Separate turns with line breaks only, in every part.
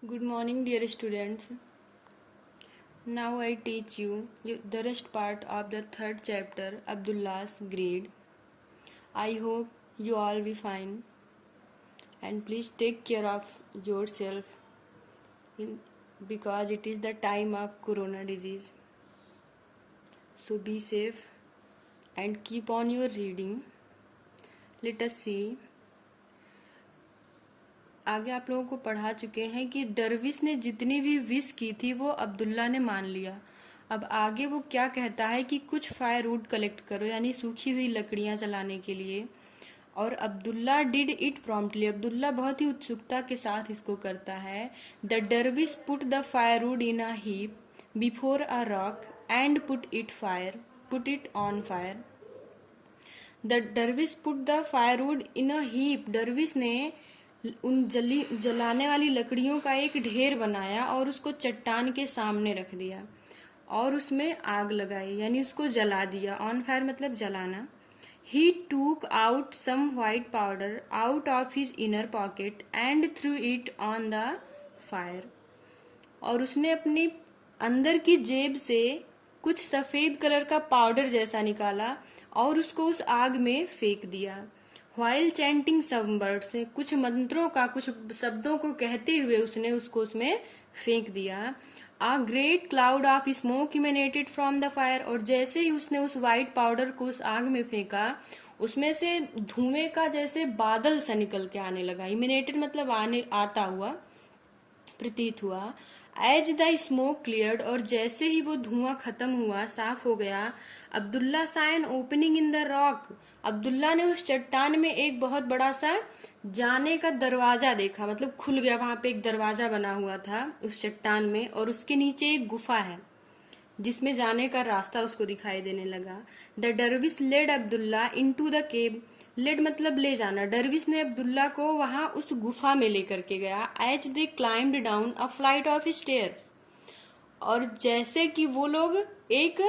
Good morning, dear students. Now I teach you the rest part of the third chapter, Abdullah's Greed. I hope you all be fine, and please take care of yourself because it is the time of corona disease. So be safe and keep on your reading. Let us see. आगे आप लोगों को पढ़ा चुके हैं कि दरविश ने जितनी भी विश की थी वो अब्दुल्ला ने मान लिया। अब आगे वो क्या कहता है कि कुछ फायरवुड कलेक्ट करो, यानी सूखी हुई लकड़ियां जलाने के लिए। और Abdullah did it promptly, Abdullah बहुत ही उत्सुकता के साथ इसको करता है। The dervish put the firewood in a heap before a rock and put it on fire. The dervish put the firewood in a heap, dervish ने उन जलाने वाली लकड़ियों का एक ढेर बनाया और उसको चट्टान के सामने रख दिया और उसमें आग लगाई, यानी उसको जला दिया। ऑन फायर मतलब जलाना। He took out some white powder out of his inner pocket and threw it on the fire, और उसने अपनी अंदर की जेब से कुछ सफेद कलर का पाउडर जैसा निकाला और उसको उस आग में फेंक दिया। व्हाइल चैंटिंग सम वर्ड्स, कुछ मंत्रों का, कुछ शब्दों को कहते हुए उसने उसको उसमें फेंक दिया। A great cloud of smoke emanated from the fire, और जैसे ही उसने उस व्हाइट पाउडर को उस आग में फेंका उसमें से धुएं का जैसे बादल सा निकल के आने लगा। इमिनेटेड मतलब आता हुआ, प्रतीत हुआ। एज द स्मोक क्लियर्ड, और जैसे ही वो धुआं खत्म हुआ, साफ हो गया। अब्दुल्ला सा an opening in the rock, Abdullah ने उस चट्टान में एक बहुत बड़ा सा जाने का दरवाजा देखा, मतलब खुल गया। वहां पे एक दरवाजा बना हुआ था उस चट्टान में, और उसके नीचे एक गुफा है जिसमें जाने का रास्ता उसको दिखाई देने लगा। The dervish led Abdullah into the cave, led मतलब ले जाना। डरविश ने अब्दुल्ला को वहां उस गुफा में लेकर के गया। As they climbed down a flight of stairs, और जैसे कि वो लोग एक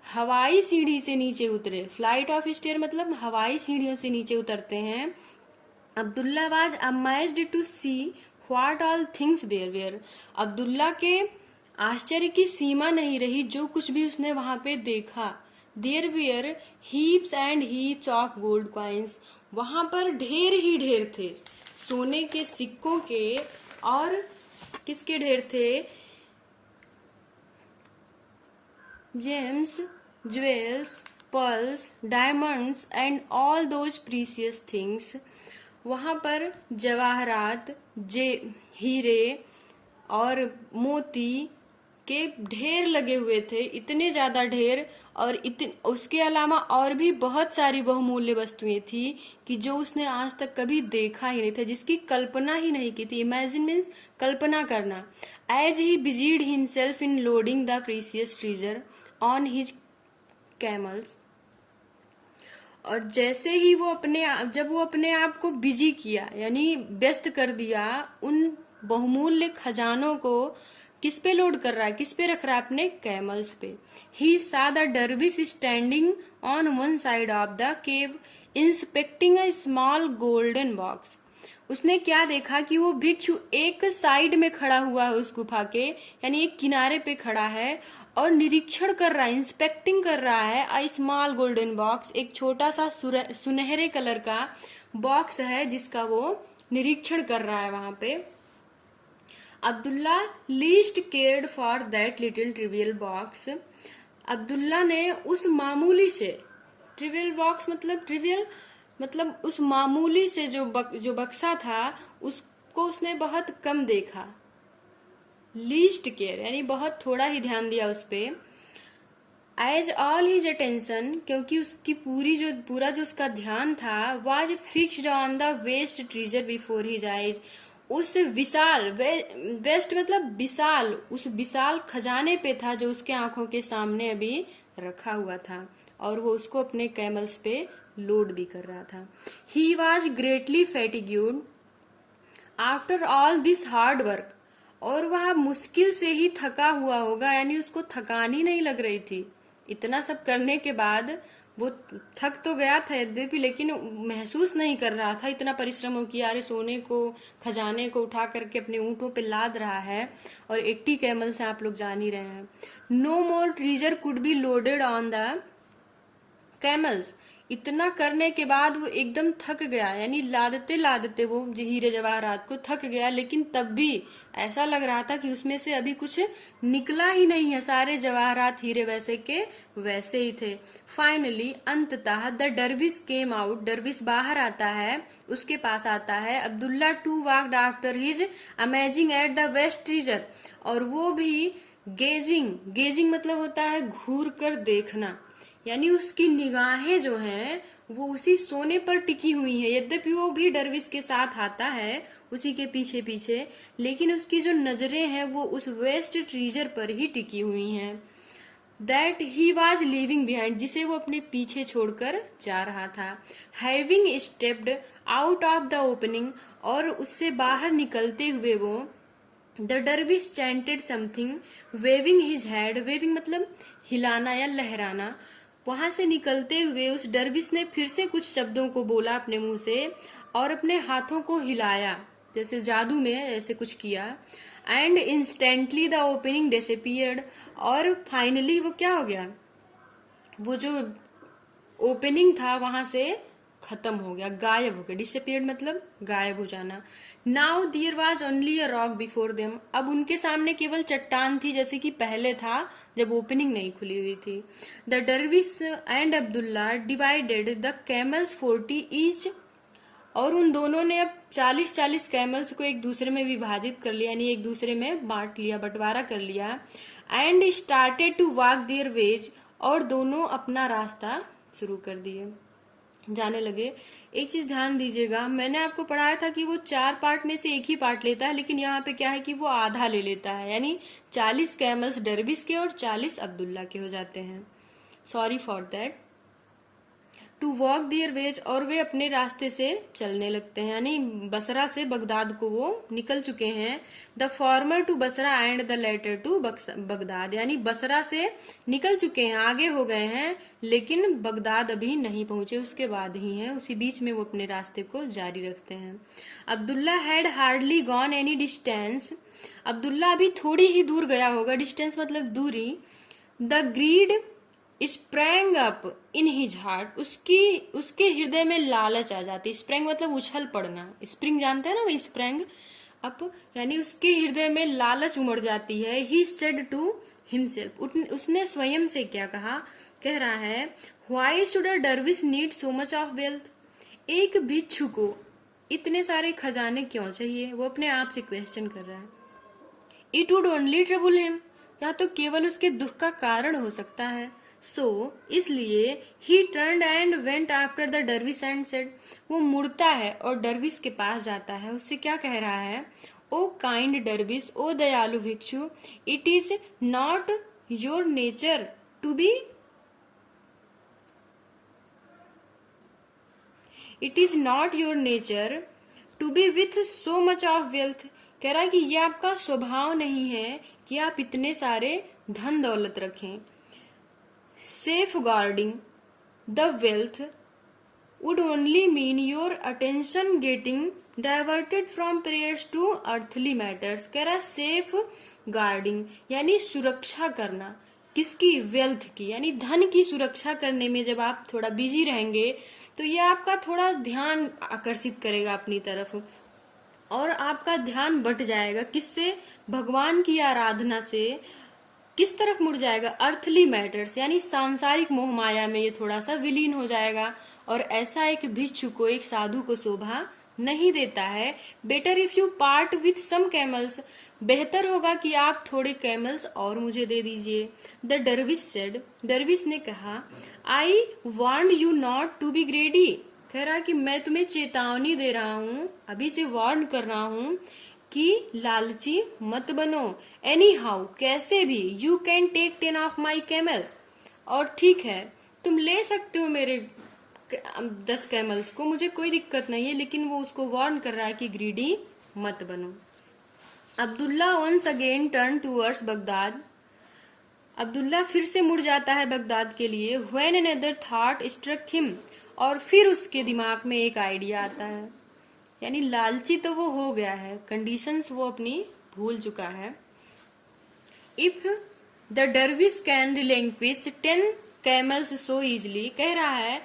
हवाई सीढ़ी से नीचे उतरे। फ्लाइट ऑफ स्टेयर मतलब हवाई सीढ़ियों से नीचे उतरते हैं। Abdullah was amazed to see what all things there were, Abdullah के आश्चर्य की सीमा नहीं रही जो कुछ भी उसने वहां पे देखा। There were heaps and heaps of gold coins, वहां पर ढेर ही ढेर थे सोने के सिक्कों के। और किसके ढेर थे? James, jewels, pearls, diamonds and all those precious things, वहां पर जवाहरात, हीरे और मोती के ढेर लगे हुए थे, इतने ज्यादा ढेर। और उसके अलावा और भी बहुत सारी बहुमूल्य वस्तुएं थी कि जो उसने आज तक कभी देखा ही नहीं था, जिसकी कल्पना ही नहीं की थी। इमेजिन मीन्स कल्पना करना। As he busied himself in loading the precious treasure on his camels, और जैसे ही जब वो अपने आप को बिजी किया, यानी व्यस्त कर दिया उन बहुमूल्य खजानों को, किस पे लोड कर रहा है, किस पे रख रहा है? अपने कैमल्स पे। He saw the dervish standing on one side of the cave inspecting a small golden box, उसने क्या देखा कि वो भिक्षु एक साइड में खड़ा हुआ है उस गुफा के, यानी एक किनारे पे खड़ा है और निरीक्षण कर रहा है, इंस्पेक्टिंग कर रहा है। अ स्मॉल गोल्डन बॉक्स, एक छोटा सा सुनहरे कलर का बॉक्स है जिसका वो निरीक्षण कर रहा है वहां पे। Abdullah least cared for that little trivial box, Abdullah ने उस मामूली से, ट्रिवियल बॉक्स मतलब ट्रिवियल मतलब उस मामूली से जो बक्सा था उसको उसने बहुत कम देखा। लीस्ट केयर यानी बहुत थोड़ा ही ध्यान दिया उस पे। एज ऑल हिज अटेंशन, क्योंकि उसकी पूरा जो उसका ध्यान था, was fixed on the vast treasure before his eyes, उस विशाल, वेस्ट मतलब विशाल, उस विशाल खजाने पे था जो उसके आंखों के सामने अभी रखा हुआ था, और वो उसको अपने कैमल्स पे लोड भी कर रहा था। He was greatly fatigued after all this hard work, और वह मुश्किल से ही थका हुआ होगा, यानी उसको थकान ही नहीं लग रही थी। इतना सब करने के बाद वो थक तो गया था यद्यपि, लेकिन महसूस नहीं कर रहा था इतना परिश्रम हो कि यार सोने को, खजाने को उठा करके अपने ऊँटों पे लाद रहा है। और 80 कैमल से आप लोग जान ही रहे हैं। No more treasure could be loaded on the camels. इतना करने के बाद वो एकदम थक गया, यानी लादते लादते वो हीरे जवाहरात को थक गया, लेकिन तब भी ऐसा लग रहा था कि उसमें से अभी कुछ निकला ही नहीं है। सारे जवाहरात हीरे वैसे के वैसे ही थे। फाइनली अंततः द डरविश केम आउट। डरविश बाहर आता है, उसके पास आता है। Abdullah too walked after his amazing at the vast treasure. और वो भी गेजिंग, गेजिंग मतलब होता है घूर कर देखना, यानी उसकी निगाहें जो हैं वो उसी सोने पर टिकी हुई हैं। यद्यपि वो भी डरविश के साथ आता है उसी के पीछे पीछे, लेकिन उसकी जो नजरें हैं वो उस वेस्ट ट्रीजर पर ही टिकी हुई हैं। That he was leaving behind, जिसे वो अपने पीछे छोड़कर जा रहा था। Having stepped out of the opening, और उससे बाहर निकलते हुए वो the dervish chanted something waving his head. Waving मतलब हिलाना या लहराना। वहां से निकलते हुए उस डरविश ने फिर से कुछ शब्दों को बोला अपने मुंह से और अपने हाथों को हिलाया, जैसे जादू में ऐसे कुछ किया। And instantly the opening disappeared, और फाइनली वो क्या हो गया, वो जो ओपनिंग था वहां से खत्म हो गया, गायब हो गया। डिसअपीयर्ड मतलब गायब हो जाना। Now there was only a rock before them. अब उनके सामने केवल चट्टान थी, जैसे कि पहले था जब ओपनिंग नहीं खुली हुई थी। The dervish and Abdullah divided the camels 40 each, और उन दोनों ने अब 40-40 कैमल्स को एक दूसरे में विभाजित कर लिया, यानी एक दूसरे में बांट लिया, बंटवारा कर लिया। And started to walk their ways, और दोनों अपना रास्ता शुरू कर दिए, जाने लगे। एक चीज ध्यान दीजिएगा, मैंने आपको पढ़ाया था कि वो 4 पार्ट में से एक ही पार्ट लेता है, लेकिन यहाँ पे क्या है कि वो आधा ले लेता है, यानी 40 कैमल्स डरविश के और 40 अब्दुल्ला के हो जाते हैं। Sorry for that. To walk their ways, और वे अपने रास्ते से चलने लगते हैं, यानी बसरा से बगदाद को वो निकल चुके हैं। The former to Basra and the latter to Baghdad, यानी बसरा से निकल चुके हैं, आगे हो गए हैं, लेकिन बगदाद अभी नहीं पहुंचे, उसके बाद ही हैं, उसी बीच में वो अपने रास्ते को जारी रखते हैं। Abdullah had hardly gone any distance. Abdullah अभी थोड़ी ही दूर गया होगा, डिस्टेंस मतलब दूरी। The greed sprang up in his heart, उसके हृदय में लालच आ जाती। स्प्रैंग मतलब उछल पड़ना, स्प्रिंग जानते हैं ना, वही स्प्रैंग अप, यानी उसके हृदय में लालच उमड़ जाती है। ही सेड टू हिमसेल्फ, उसने स्वयं से क्या कहा, कह रहा है why should a dervish need so much of wealth. एक भिक्षु को इतने सारे खजाने क्यों चाहिए, वो अपने आप से क्वेश्चन कर रहा है। It would only trouble him, या तो केवल उसके दुख का कारण हो सकता है। सो इसलिए he turned and went after the dervish and said, वो मुड़ता है और डरविश के पास जाता है, उससे क्या कह रहा है, ओ काइंड डरविश, ओ दयालु भिक्षु, it is not your nature to be, it is not your nature to be with so much of wealth. कह रहा है कि ये आपका स्वभाव नहीं है कि आप इतने सारे धन दौलत रखें। Safeguarding the wealth would only mean your attention getting diverted from prayers to earthly matters। कह रहा सेफ गार्डिंग यानी सुरक्षा करना, किसकी, वेल्थ की, यानी धन की सुरक्षा करने में जब आप थोड़ा बिजी रहेंगे तो ये आपका थोड़ा ध्यान आकर्षित करेगा अपनी तरफ, और आपका ध्यान बट जाएगा किससे, भगवान की आराधना से किस तरफ मुड़ जाएगा, अर्थली मैटर्स, यानी सांसारिक मोह माया में ये थोड़ा सा विलीन हो जाएगा। और ऐसा एक भिक्षु को, एक साधु को शोभा नहीं देता है। Better if you part with some camels, बेहतर होगा कि आप थोड़े कैमल्स और मुझे दे दीजिए। द डरविश सेड, डरविश ने कहा, I want you not to be greedy. कह रहा कि मैं तुम्हें चेतावनी दे रहा हूँ, अभी से वार्न कर रहा हूँ कि लालची मत बनो। एनी हाउ, कैसे भी, you can take 10 of my camels, और ठीक है तुम ले सकते हो मेरे 10 कैमल्स को, मुझे कोई दिक्कत नहीं है, लेकिन वो उसको वार्न कर रहा है कि ग्रीडी मत बनो। Abdullah once again turn towards Baghdad. Abdullah फिर से मुड़ जाता है बगदाद के लिए। When another thought struck him, और फिर उसके दिमाग में एक आइडिया आता है। यानी लालची तो वो हो गया है, कंडीशंस वो अपनी भूल चुका है। If the dervish can relinquish 10 camels so easily, कह रहा है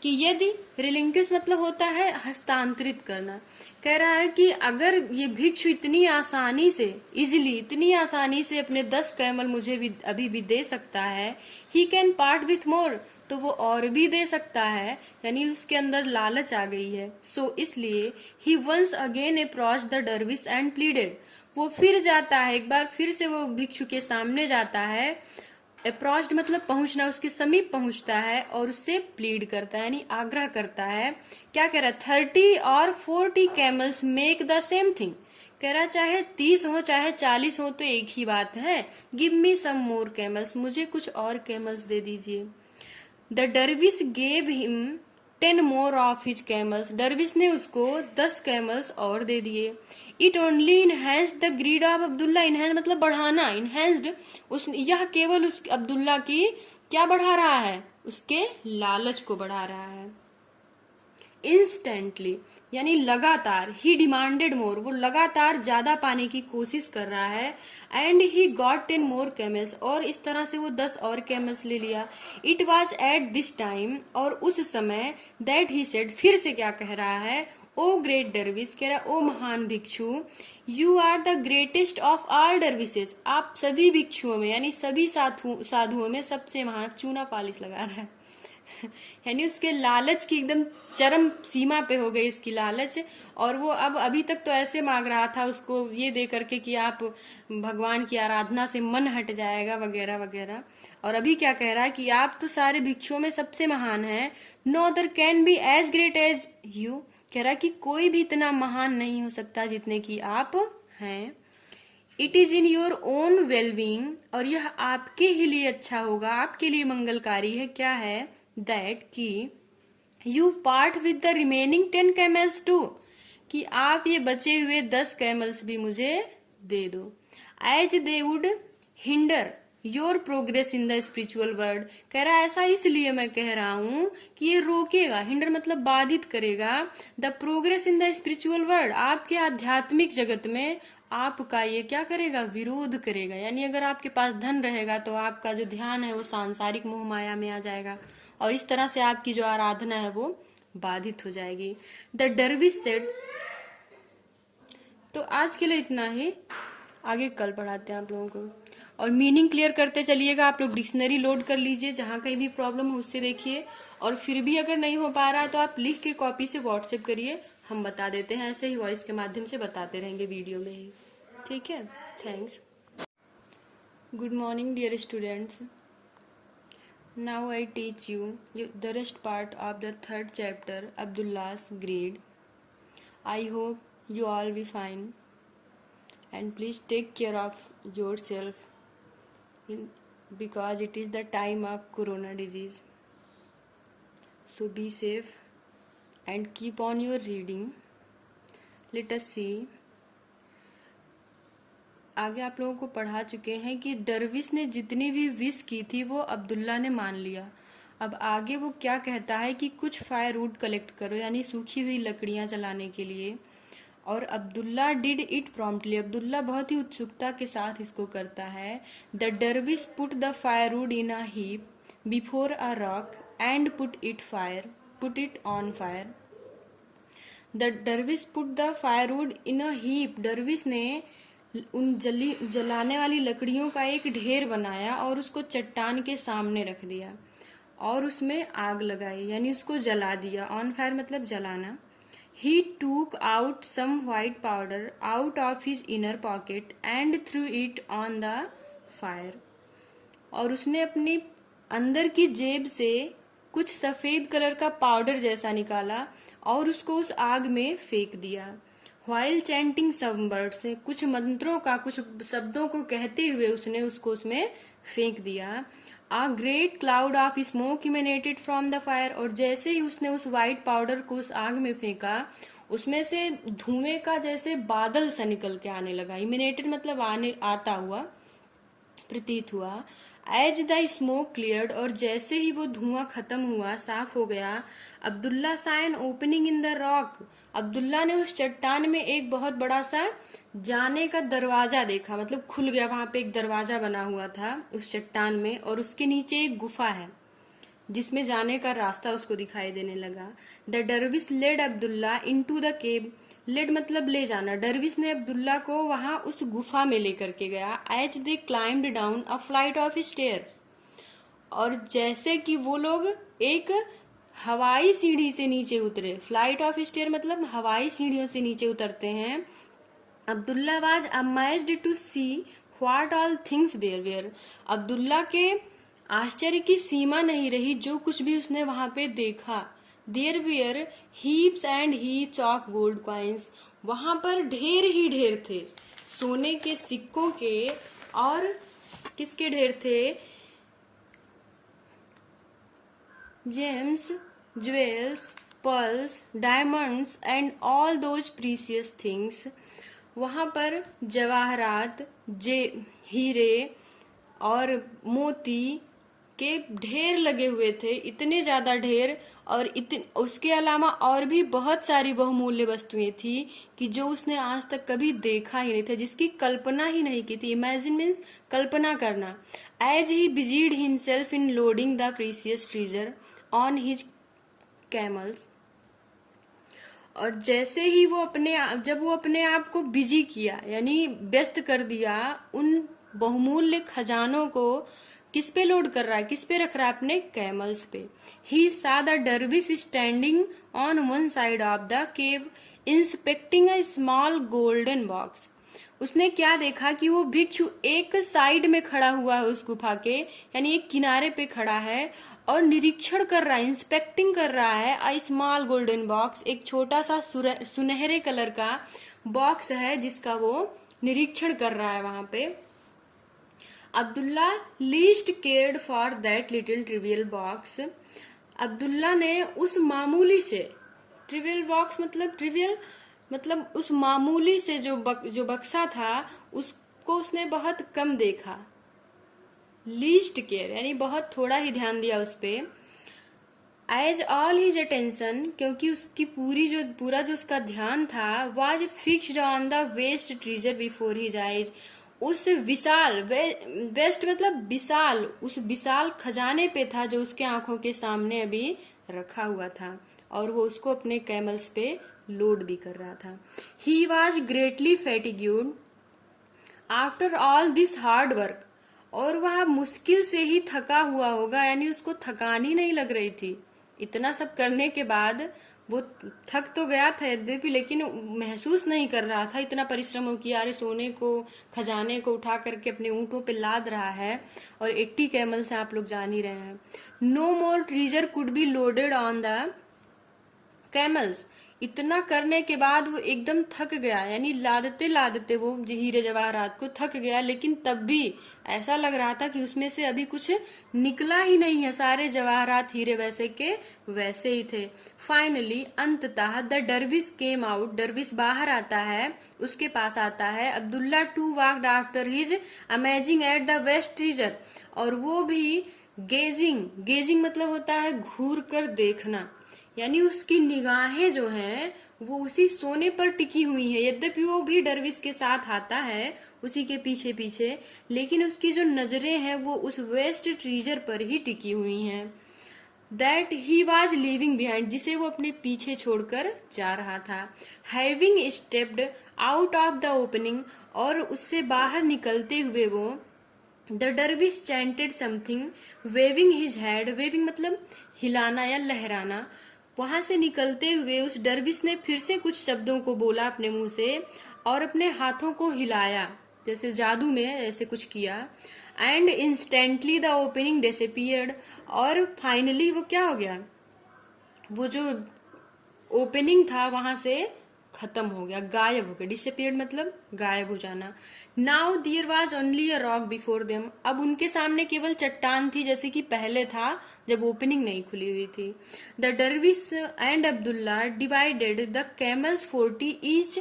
कि यदि रिलिंक्विश मतलब होता है हस्तांतरित करना, कह रहा है कि अगर ये भिक्षु इतनी आसानी से, इजली, इतनी आसानी से अपने 10 कैमल मुझे भी अभी भी दे सकता है, he can part with more, तो वो और भी दे सकता है। यानी उसके अंदर लालच आ गई है। सो इसलिए he once again approach the dervish and pleaded, वो फिर जाता है, एक बार फिर से वो भिक्षु के सामने जाता है। अप्रोच्ड मतलब पहुंचना, उसके समीप पहुंचता है और उससे प्लीड करता है, यानी आग्रह करता है। क्या कह रहा है? 30 और 40 camels make the same thing, कह रहा चाहे 30 हो चाहे 40 हो तो एक ही बात है। गिव मी सम मोर कैमल्स, मुझे कुछ और कैमल्स दे दीजिए। The dervish gave him 10 more of his camels, dervish ने उसको 10 कैमल्स और दे दिए। It only enhanced the greed of Abdullah, enhance मतलब बढ़ाना, इनहेंस्ड, उस यह केवल उस अब्दुल्ला की क्या बढ़ा रहा है? उसके लालच को बढ़ा रहा है। इंस्टेंटली यानी लगातार, ही डिमांडेड मोर, वो लगातार ज्यादा पाने की कोशिश कर रहा है। And he got 10 more camels, और इस तरह से वो 10 और कैमल्स ले लिया। It was at this time, और उस समय, दैट ही सेड, फिर से क्या कह रहा है? ओ ग्रेट डरविश, कह रहा ओ महान भिक्षु, you are the greatest of all dervishes, आप सभी भिक्षुओं में यानी सभी साधुओं में सबसे महान, चूना पालिश लगा रहा है यानी उसके लालच की एकदम चरम सीमा पे हो गई उसकी लालच। और वो अब अभी तक तो ऐसे मांग रहा था उसको ये दे करके कि आप भगवान की आराधना से मन हट जाएगा वगैरह वगैरह, और अभी क्या कह रहा है कि आप तो सारे भिक्षुओं में सबसे महान हैं। No other can be as great as you, कह रहा कि कोई भी इतना महान नहीं हो सकता जितने की आप हैं। It is in your own wellbeing, और यह आपके ही लिए अच्छा होगा, आपके लिए मंगलकारी है। क्या है? दैट कि you part with the remaining 10 camels too, कि आप ये बचे हुए 10 कैमल्स भी मुझे दे दो। As they would hinder your progress in the spiritual world, कह रहा है ऐसा इसलिए मैं कह रहा हूं कि ये रोकेगा, हिंडर मतलब बाधित करेगा, the progress in the spiritual world, आपके आध्यात्मिक जगत में आपका ये क्या करेगा? विरोध करेगा। यानी अगर आपके पास धन रहेगा तो आपका जो ध्यान है वो सांसारिक मोह माया में आ जाएगा, और इस तरह से आपकी जो आराधना है वो बाधित हो जाएगी। द डरविश सेड, तो आज के लिए इतना ही, आगे कल पढ़ाते हैं आप लोगों को। और मीनिंग क्लियर करते चलिएगा, आप लोग डिक्शनरी लोड कर लीजिए, जहां कहीं भी प्रॉब्लम हो उससे देखिए, और फिर भी अगर नहीं हो पा रहा है तो आप लिख के कॉपी से व्हाट्सएप करिए, हम बता देते हैं, ऐसे ही वॉइस के माध्यम से बताते रहेंगे वीडियो में ही। ठीक है, thanks. Good morning dear students, now I teach you the rest part of the third chapter, Abdullah's Greed. I hope you all be fine, and please take care of yourself because it is the time of corona disease. So be safe and keep on your reading. Let us see, आगे आप लोगों को पढ़ा चुके हैं कि डरविश ने जितनी भी विश की थी वो अब्दुल्ला ने मान लिया। अब आगे वो क्या कहता है कि कुछ फायरवुड कलेक्ट करो, यानी सूखी हुई लकड़ियां जलाने के लिए, और Abdullah did it promptly, Abdullah बहुत ही उत्सुकता के साथ इसको करता है। The dervish put the firewood in a heap before a rock and put it on fire. The dervish put the firewood in a heap, dervish ने उन जलाने वाली लकड़ियों का एक ढेर बनाया और उसको चट्टान के सामने रख दिया और उसमें आग लगाई, यानी उसको जला दिया। ऑन फायर मतलब जलाना। He took out some white powder out of his inner pocket and threw it on the fire, और उसने अपनी अंदर की जेब से कुछ सफेद कलर का पाउडर जैसा निकाला और उसको उस आग में फेंक दिया। व्हाइल चैंटिंग सम वर्ड्स, कुछ मंत्रों का, कुछ शब्दों को कहते हुए उसने उसको उसमें फेंक दिया। A great cloud of smoke emanated from the fire, और जैसे ही उसने उस व्हाइट पाउडर को उस आग में फेंका उसमें से धुएं का जैसे बादल सा निकल के आने लगा। इमिनेटेड मतलब आता हुआ, प्रतीत हुआ। एज द स्मोक क्लियर्ड, और जैसे ही वो धुआं खत्म हुआ, साफ हो गया, अब्दुल्ला सा an opening in the rock, Abdullah ने उस चट्टान में एक बहुत बड़ा सा जाने का दरवाजा देखा, मतलब खुल गया, वहां पे एक दरवाजा बना हुआ था उस चट्टान में, और उसके नीचे एक गुफा है जिसमें जाने का रास्ता उसको दिखाई देने लगा। The dervish led Abdullah into the cave, led मतलब ले जाना, डरविस ने अब्दुल्ला को वहां उस गुफा में लेकर के गया। As they climbed down a flight of stair, और जैसे कि वो लोग एक हवाई सीढ़ी से नीचे उतरे, फ्लाइट ऑफ स्टेयर मतलब हवाई सीढ़ियों से नीचे उतरते हैं। Abdullah was amazed to see what all things there were, Abdullah के आश्चर्य की सीमा नहीं रही जो कुछ भी उसने वहां पे देखा। There were heaps and heaps of gold coins, वहां पर ढेर ही ढेर थे सोने के सिक्कों के, और किसके ढेर थे, James, jewels, pearls, diamonds and all those precious things, वहां पर जवाहरात, हीरे और मोती के ढेर लगे हुए थे, इतने ज्यादा ढेर, और उसके अलावा और भी बहुत सारी बहुमूल्य वस्तुएं थी कि जो उसने आज तक कभी देखा ही नहीं था, जिसकी कल्पना ही नहीं की थी। इमेजिन मीन्स कल्पना करना। As he busied himself in loading the precious treasure on his camels, और जैसे ही जब वो अपने आप को बिजी किया, यानी व्यस्त कर दिया, उन बहुमूल्य खजानों को किस पे लोड कर रहा है, किस पे रख रहा है, अपने कैमल्स पे। He saw the dervish standing on one side of the cave inspecting a small golden box, उसने क्या देखा कि वो भिक्षु एक साइड में खड़ा हुआ है उस गुफा के, यानी एक किनारे पे खड़ा है और निरीक्षण कर रहा है, इंस्पेक्टिंग कर रहा है अ स्मॉल गोल्डन बॉक्स, एक छोटा सा सुनहरे कलर का बॉक्स है जिसका वो निरीक्षण कर रहा है वहां पे। Abdullah least cared for that little trivial box, Abdullah ने उस मामूली से, ट्रिवियल बॉक्स मतलब उस मामूली से जो बक्सा था उसको उसने बहुत कम देखा। लीस्ट केयर यानी बहुत थोड़ा ही ध्यान दिया उस पे। एज ऑल हिज अटेंशन, क्योंकि उसकी पूरा जो उसका ध्यान था, was fixed on the vast treasure before his eyes, उस विशाल, वेस्ट मतलब विशाल, उस विशाल खजाने पे था जो उसके आंखों के सामने अभी रखा हुआ था, और वो उसको अपने कैमल्स पे लोड भी कर रहा था। He was greatly fatigued after all this hard work, और वह मुश्किल से ही थका हुआ होगा, यानी उसको थकान ही नहीं लग रही थी। इतना सब करने के बाद वो थक तो गया था यद्यपि, लेकिन महसूस नहीं कर रहा था इतना परिश्रम हो किया। अरे सोने को, खजाने को उठा करके अपने ऊंटों पे लाद रहा है, और 80 कैमल से आप लोग जान ही रहे हैं। No more treasure could be loaded on the camels, इतना करने के बाद वो एकदम थक गया, यानी लादते लादते वो हीरे जवाहरात को थक गया, लेकिन तब भी ऐसा लग रहा था कि उसमें से अभी कुछ निकला ही नहीं है, सारे जवाहरात हीरे वैसे के वैसे ही थे। फाइनली अंततः द डरविस केम आउट, डरविस बाहर आता है, उसके पास आता है। Abdullah too walked after his amazing at the vast treasure, और वो भी गेजिंग मतलब होता है घूर कर देखना, यानी उसकी निगाहें जो हैं वो उसी सोने पर टिकी हुई है। यद्यपि वो भी डरविस के साथ आता है उसी के पीछे पीछे, लेकिन उसकी जो नजरें हैं वो उस वेस्ट ट्रेजर पर ही टिकी हुई हैं। That he was leaving behind, जिसे वो अपने पीछे छोड़कर जा रहा था। Having stepped out of the opening, और उससे बाहर निकलते हुए वो, the dervish chanted something waving his head, waving मतलब हिलाना या लहराना। वहां से निकलते हुए उस डरविस ने फिर से कुछ शब्दों को बोला अपने मुंह से, और अपने हाथों को हिलाया जैसे जादू में ऐसे कुछ किया। And instantly the opening disappeared, और फाइनली वो क्या हो गया, वो जो ओपनिंग था वहां से खत्म हो गया, गायब हो गया। डिसअपीयर्ड मतलब गायब हो जाना। Now there was only a rock before them, अब उनके सामने केवल चट्टान थी जैसे कि पहले था जब ओपनिंग नहीं खुली हुई थी। The dervish and Abdullah divided the camels 40 each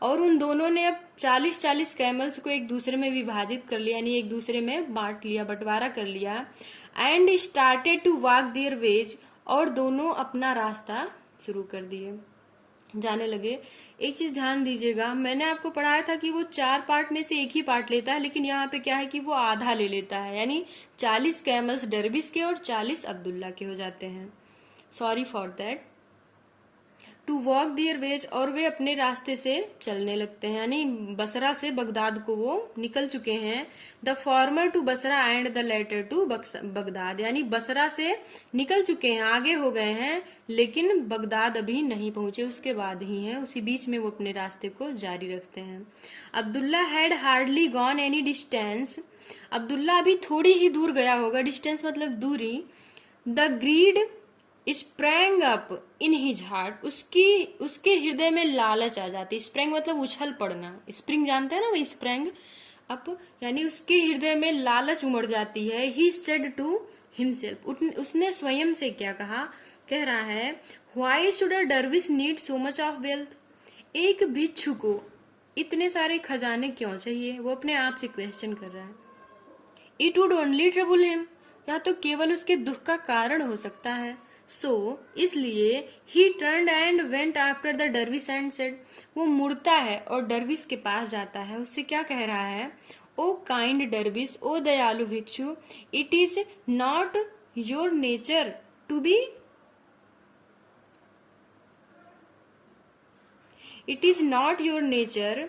और उन दोनों ने अब 40-40 कैमल्स को एक दूसरे में विभाजित कर लिया, यानी एक दूसरे में बांट लिया, बंटवारा कर लिया। And started to walk their ways, और दोनों अपना रास्ता शुरू कर दिए, जाने लगे। एक चीज ध्यान दीजिएगा, मैंने आपको पढ़ाया था कि वो 4 पार्ट में से एक ही पार्ट लेता है, लेकिन यहाँ पे क्या है कि वो आधा ले लेता है, यानी 40 कैमल्स डरविस के और 40 अब्दुल्ला के हो जाते हैं। Sorry for that. To walk their ways, और वे अपने रास्ते से चलने लगते हैं, यानी बसरा से बगदाद को वो निकल चुके हैं। The former to Basra and the latter to Baghdad, यानी बसरा से निकल चुके हैं, आगे हो गए हैं, लेकिन बगदाद अभी नहीं पहुंचे, उसके बाद ही है, उसी बीच में वो अपने रास्ते को जारी रखते हैं। Abdullah had hardly gone any distance, Abdullah अभी थोड़ी ही दूर गया होगा, डिस्टेंस मतलब दूरी। The greed sprang up in his heart, उसके हृदय में लालच आ जाती। स्प्रैंग मतलब उछल पड़ना, स्प्रिंग जानते हैं ना, वही स्प्रैंग अप, यानी उसके हृदय में लालच उमड़ जाती है। ही सेड टू हिमसेल्फ, उसने स्वयं से क्या कहा, कह रहा है, why should a dervish need so much of wealth, एक भिक्षु को इतने सारे खजाने क्यों चाहिए, वो अपने आप से क्वेश्चन कर रहा है। It would only trouble him, या तो केवल उसके दुख का कारण हो सकता है। सो इसलिए he turned and went after the dervish and said, वो मुड़ता है और डरविश के पास जाता है, उससे क्या कह रहा है, ओ काइंड डरविश, ओ दयालु भिक्षु, it is not your nature to be, it is not your nature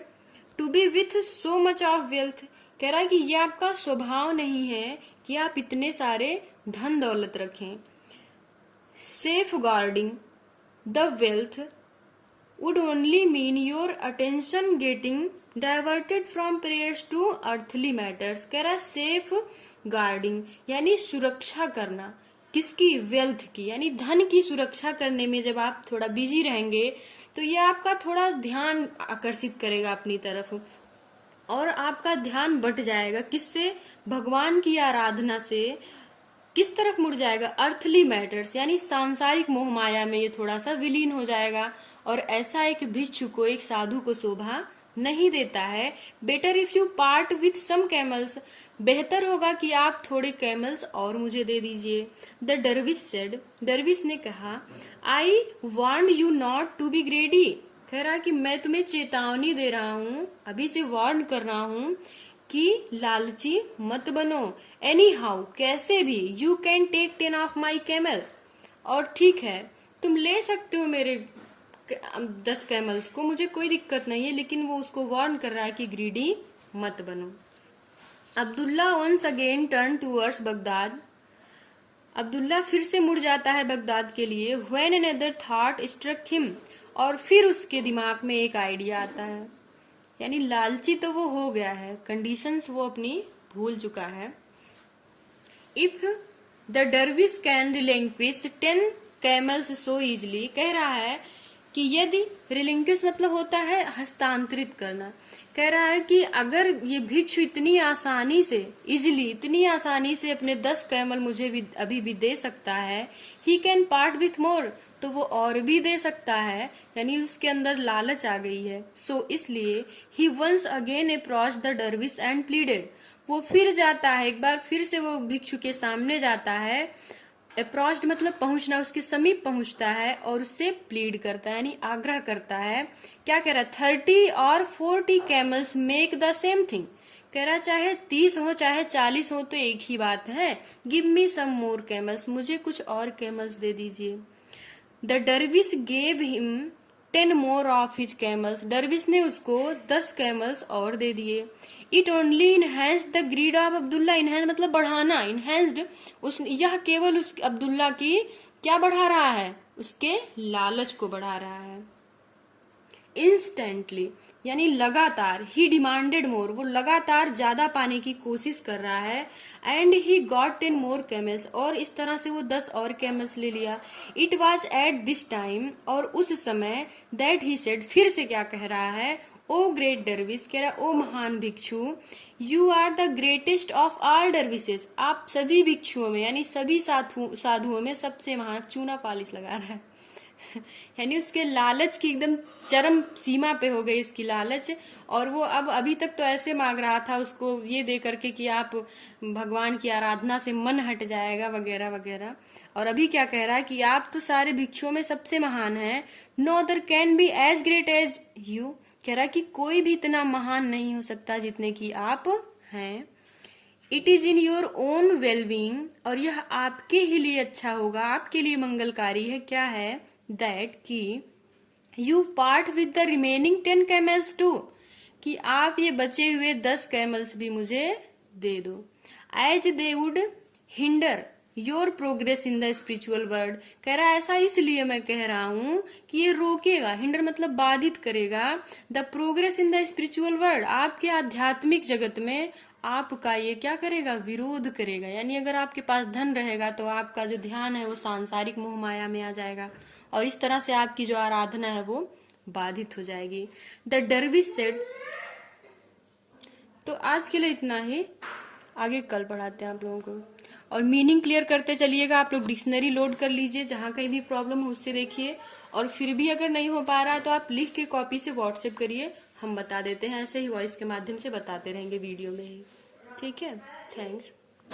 to be with so much of wealth, कह रहा है कि यह आपका स्वभाव नहीं है कि आप इतने सारे धन दौलत रखें। Safeguarding the wealth would only mean your attention getting diverted from prayers to earthly matters, कह रहा सेफ गार्डिंग यानी सुरक्षा करना, किसकी, वेल्थ की, यानी धन की सुरक्षा करने में जब आप थोड़ा बिजी रहेंगे तो ये आपका थोड़ा ध्यान आकर्षित करेगा अपनी तरफ, और आपका ध्यान बट जाएगा किससे, भगवान की आराधना से, किस तरफ मुड़ जाएगा, अर्थली मैटर्स, यानी सांसारिक मोह माया में ये थोड़ा सा विलीन हो जाएगा। और ऐसा एक भिक्षु को, एक साधु को शोभा नहीं देता है। Better if you part with some camels, बेहतर होगा कि आप थोड़े कैमल्स और मुझे दे दीजिए। द डरविश सेड, डरविश ने कहा, I want you not to be greedy, कह रहा कि मैं तुम्हें चेतावनी दे रहा हूँ, अभी से वार्न कर रहा हूँ कि लालची मत बनो। एनी हाउ, कैसे भी, you can take 10 of my camels, और ठीक है तुम ले सकते हो मेरे 10 कैमल्स को, मुझे कोई दिक्कत नहीं है, लेकिन वो उसको वार्न कर रहा है कि ग्रीडी मत बनो। Abdullah once again turn towards Baghdad, Abdullah फिर से मुड़ जाता है बगदाद के लिए। When another thought struck him, और फिर उसके दिमाग में एक आइडिया आता है, यानी लालची तो वो हो गया है, कंडीशंस वो अपनी भूल चुका है। If the dervish can relinquish 10 camels so easily, कह रहा है कि यदि रिलिंक्विश मतलब होता है हस्तांतरित करना, कह रहा है कि अगर ये भिक्षु इतनी आसानी से, इजली, इतनी आसानी से अपने 10 कैमल मुझे भी अभी भी दे सकता है, he can part with more, तो वो और भी दे सकता है, यानी उसके अंदर लालच आ गई है। सो इसलिए he once again approach the dervish and pleaded, वो फिर जाता है, एक बार फिर से वो भिक्षु के सामने जाता है, अप्रोच्ड मतलब पहुंचना, उसके समीप पहुंचता है और उससे प्लीड करता है, यानी आग्रह करता है। क्या कह रहा है, 30 और 40 camels make the same thing, कह रहा चाहे 30 हो चाहे 40 हो तो एक ही बात है। गिव मी सम मोर कैमल्स, मुझे कुछ और कैमल्स दे दीजिए। The dervish gave him 10 more of his camels, dervish ने उसको 10 कैमल्स और दे दिए। It only enhanced the greed of Abdullah, enhance मतलब बढ़ाना, इनहेंस्ड यह केवल उस अब्दुल्ला की क्या बढ़ा रहा है, उसके लालच को बढ़ा रहा है। इंस्टेंटली यानी लगातार, ही डिमांडेड मोर, वो लगातार ज्यादा पाने की कोशिश कर रहा है। And he got 10 more camels, और इस तरह से वो 10 और कैमल्स ले लिया। It was at this time, और उस समय, दैट ही सेड, फिर से क्या कह रहा है, ओ ग्रेट डरविश, कह रहा ओ महान भिक्षु, you are the greatest of all dervishes, आप सभी भिक्षुओं में यानी सभी साधुओं में सबसे महान, चूना पालिश लगा रहा है यानी उसके लालच की एकदम चरम सीमा पे हो गई उसकी लालच। और वो अब अभी तक तो ऐसे मांग रहा था उसको ये दे करके कि आप भगवान की आराधना से मन हट जाएगा वगैरह वगैरह। और अभी क्या कह रहा है कि आप तो सारे भिक्षुओं में सबसे महान हैं, no other can be as great as you. कह रहा है कि कोई भी इतना महान नहीं हो सकता जितने की आप हैं। It is in your own wellbeing, और यह आपके ही लिए अच्छा होगा, आपके लिए मंगलकारी है। क्या है? दैट कि you part with the remaining 10 camels too, कि आप ये बचे हुए 10 कैमल्स भी मुझे दे दो। As they would hinder your progress in the spiritual world. कह रहा है ऐसा इसलिए मैं कह रहा हूं कि ये रोकेगा, हिंडर मतलब बाधित करेगा, the progress in the spiritual world, आपके आध्यात्मिक जगत में आपका ये क्या करेगा? विरोध करेगा। यानी अगर आपके पास धन रहेगा तो आपका जो ध्यान है वो सांसारिक मोह माया में आ जाएगा, और इस तरह से आपकी जो आराधना है वो बाधित हो जाएगी। The dervish said. तो आज के लिए इतना ही, आगे कल पढ़ाते हैं आप लोगों को। और मीनिंग क्लियर करते चलिएगा, आप लोग डिक्शनरी लोड कर लीजिए, जहां कहीं भी प्रॉब्लम हो उससे देखिए। और फिर भी अगर नहीं हो पा रहा तो आप लिख के कॉपी से व्हाट्सएप करिए, हम बता देते हैं। ऐसे ही वॉइस के माध्यम से बताते रहेंगे वीडियो में ही। ठीक है, थैंक्स।